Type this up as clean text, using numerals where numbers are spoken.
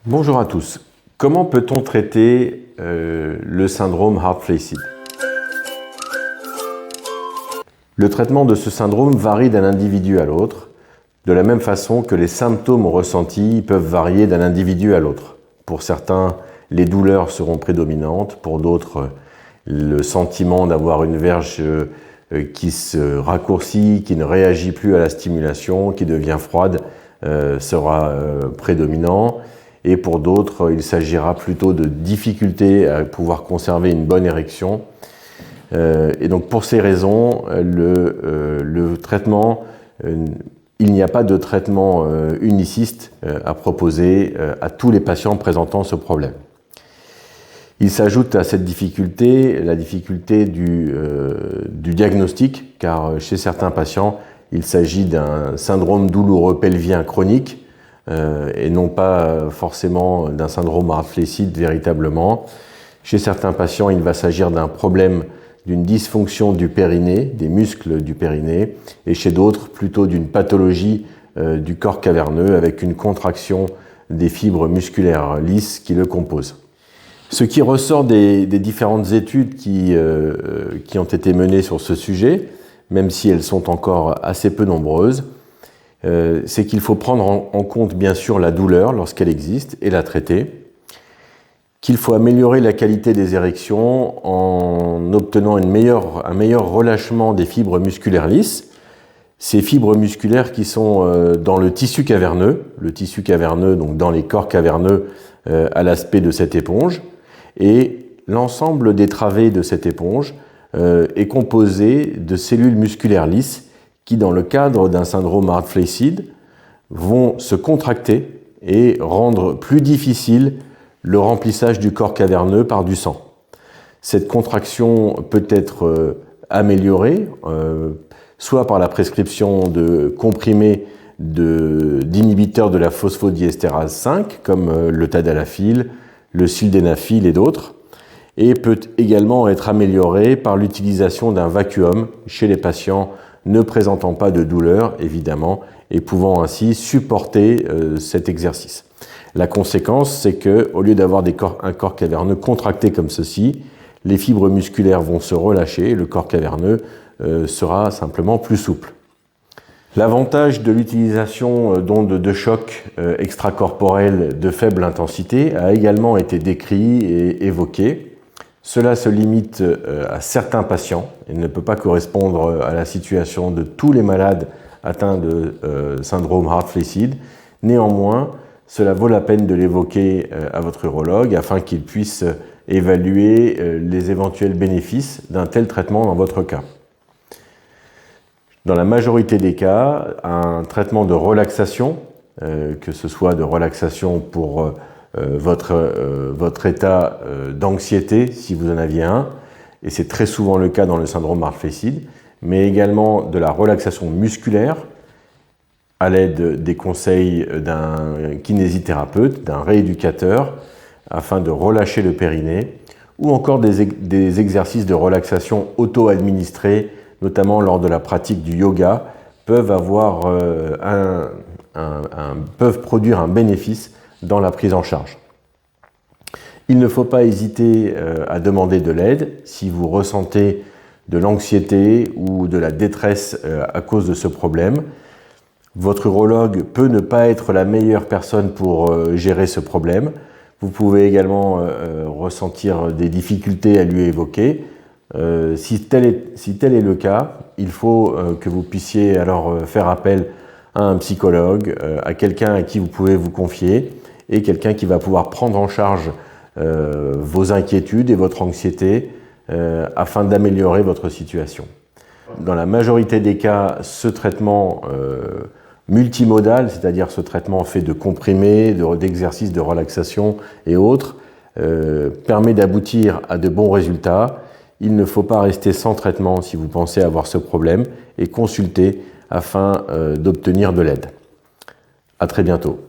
Bonjour à tous. Comment peut-on traiter le syndrome heart-flaccid? Le traitement de ce syndrome varie d'un individu à l'autre, de la même façon que les symptômes ressentis peuvent varier d'un individu à l'autre. Pour certains, les douleurs seront prédominantes, pour d'autres, le sentiment d'avoir une verge qui se raccourcit, qui ne réagit plus à la stimulation, qui devient froide, sera prédominant. Et pour d'autres, il s'agira plutôt de difficultés à pouvoir conserver une bonne érection. Et donc pour ces raisons, le traitement, il n'y a pas de traitement uniciste à proposer à tous les patients présentant ce problème. Il s'ajoute à cette difficulté la difficulté du diagnostic, car chez certains patients, il s'agit d'un syndrome douloureux pelvien chronique, et non pas forcément d'un syndrome heart-flaccid véritablement. Chez certains patients, il va s'agir d'un problème d'une dysfonction du périnée, des muscles du périnée, et chez d'autres, plutôt d'une pathologie du corps caverneux avec une contraction des fibres musculaires lisses qui le composent. Ce qui ressort des différentes études qui ont été menées sur ce sujet, même si elles sont encore assez peu nombreuses, c'est qu'il faut prendre en compte bien sûr la douleur lorsqu'elle existe et la traiter, qu'il faut améliorer la qualité des érections en obtenant un meilleur relâchement des fibres musculaires lisses, ces fibres musculaires qui sont dans le tissu caverneux donc dans les corps caverneux à l'aspect de cette éponge, et l'ensemble des travées de cette éponge est composé de cellules musculaires lisses qui, dans le cadre d'un syndrome heart-flaccid, vont se contracter et rendre plus difficile le remplissage du corps caverneux par du sang. Cette contraction peut être améliorée, soit par la prescription de comprimés d'inhibiteurs de la phosphodiestérase 5, comme le tadalafil, le sildenafil et d'autres, et peut également être améliorée par l'utilisation d'un vacuum chez les patients ne présentant pas de douleur, évidemment, et pouvant ainsi supporter cet exercice. La conséquence, c'est que, au lieu d'avoir un corps caverneux contracté comme ceci, les fibres musculaires vont se relâcher et le corps caverneux sera simplement plus souple. L'avantage de l'utilisation d'ondes de choc extracorporelles de faible intensité a également été décrit et évoqué. Cela se limite à certains patients et ne peut pas correspondre à la situation de tous les malades atteints de syndrome heart-flaccid. Néanmoins, cela vaut la peine de l'évoquer à votre urologue afin qu'il puisse évaluer les éventuels bénéfices d'un tel traitement dans votre cas. Dans la majorité des cas, un traitement de relaxation, que ce soit de relaxation pour votre état d'anxiété, si vous en aviez un, et c'est très souvent le cas dans le syndrome heart-flaccid, mais également de la relaxation musculaire à l'aide des conseils d'un kinésithérapeute, d'un rééducateur, afin de relâcher le périnée, ou encore des exercices de relaxation auto-administrés, notamment lors de la pratique du yoga, peuvent produire un bénéfice dans la prise en charge. Il ne faut pas hésiter à demander de l'aide si vous ressentez de l'anxiété ou de la détresse à cause de ce problème. Votre urologue peut ne pas être la meilleure personne pour gérer ce problème. Vous pouvez également ressentir des difficultés à lui évoquer. Si tel est le cas, il faut que vous puissiez alors faire appel à un psychologue, à quelqu'un à qui vous pouvez vous confier, et quelqu'un qui va pouvoir prendre en charge vos inquiétudes et votre anxiété afin d'améliorer votre situation. Dans la majorité des cas, ce traitement multimodal, c'est-à-dire ce traitement fait de comprimés, d'exercices de relaxation et autres, permet d'aboutir à de bons résultats. Il ne faut pas rester sans traitement si vous pensez avoir ce problème et consulter afin d'obtenir de l'aide. À très bientôt.